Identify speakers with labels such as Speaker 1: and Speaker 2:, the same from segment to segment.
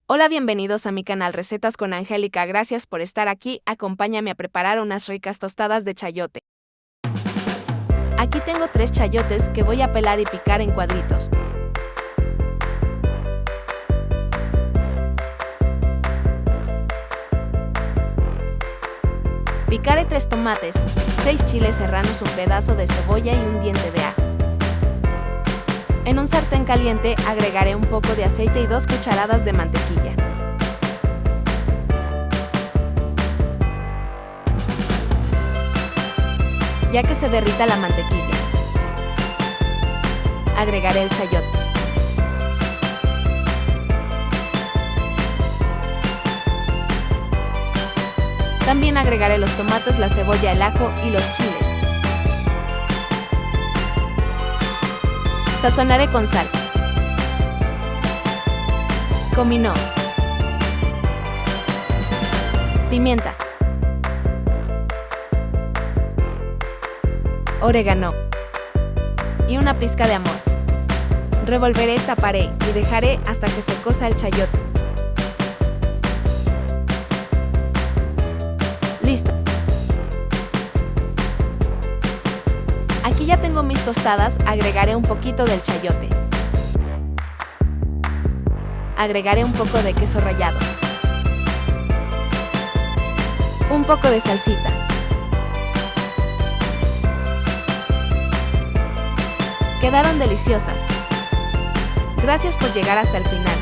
Speaker 1: Hola, bienvenidos a mi canal Recetas con Angélica. Gracias por estar aquí. Acompáñame a preparar unas ricas tostadas de chayote. Aquí tengo 3 chayotes que voy a pelar y picar en cuadritos. Picaré 3 tomates, 6 chiles serranos, un pedazo de cebolla y un diente de ajo. En un sartén caliente agregaré un poco de aceite y 2 cucharadas de mantequilla. Ya que se derrita la mantequilla, agregaré el chayote. También agregaré los tomates, la cebolla, el ajo y los chiles. Sazonaré con sal, comino, pimienta, orégano y una pizca de amor. Revolveré, taparé y dejaré hasta que se cosa el chayote. Listo. Aquí ya tengo mis tostadas, agregaré un poquito del chayote. Agregaré un poco de queso rallado. Un poco de salsita. Quedaron deliciosas. Gracias por llegar hasta el final.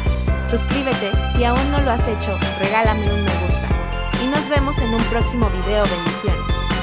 Speaker 1: Suscríbete si aún no lo has hecho, regálame un me gusta. Y nos vemos en un próximo video. Bendiciones.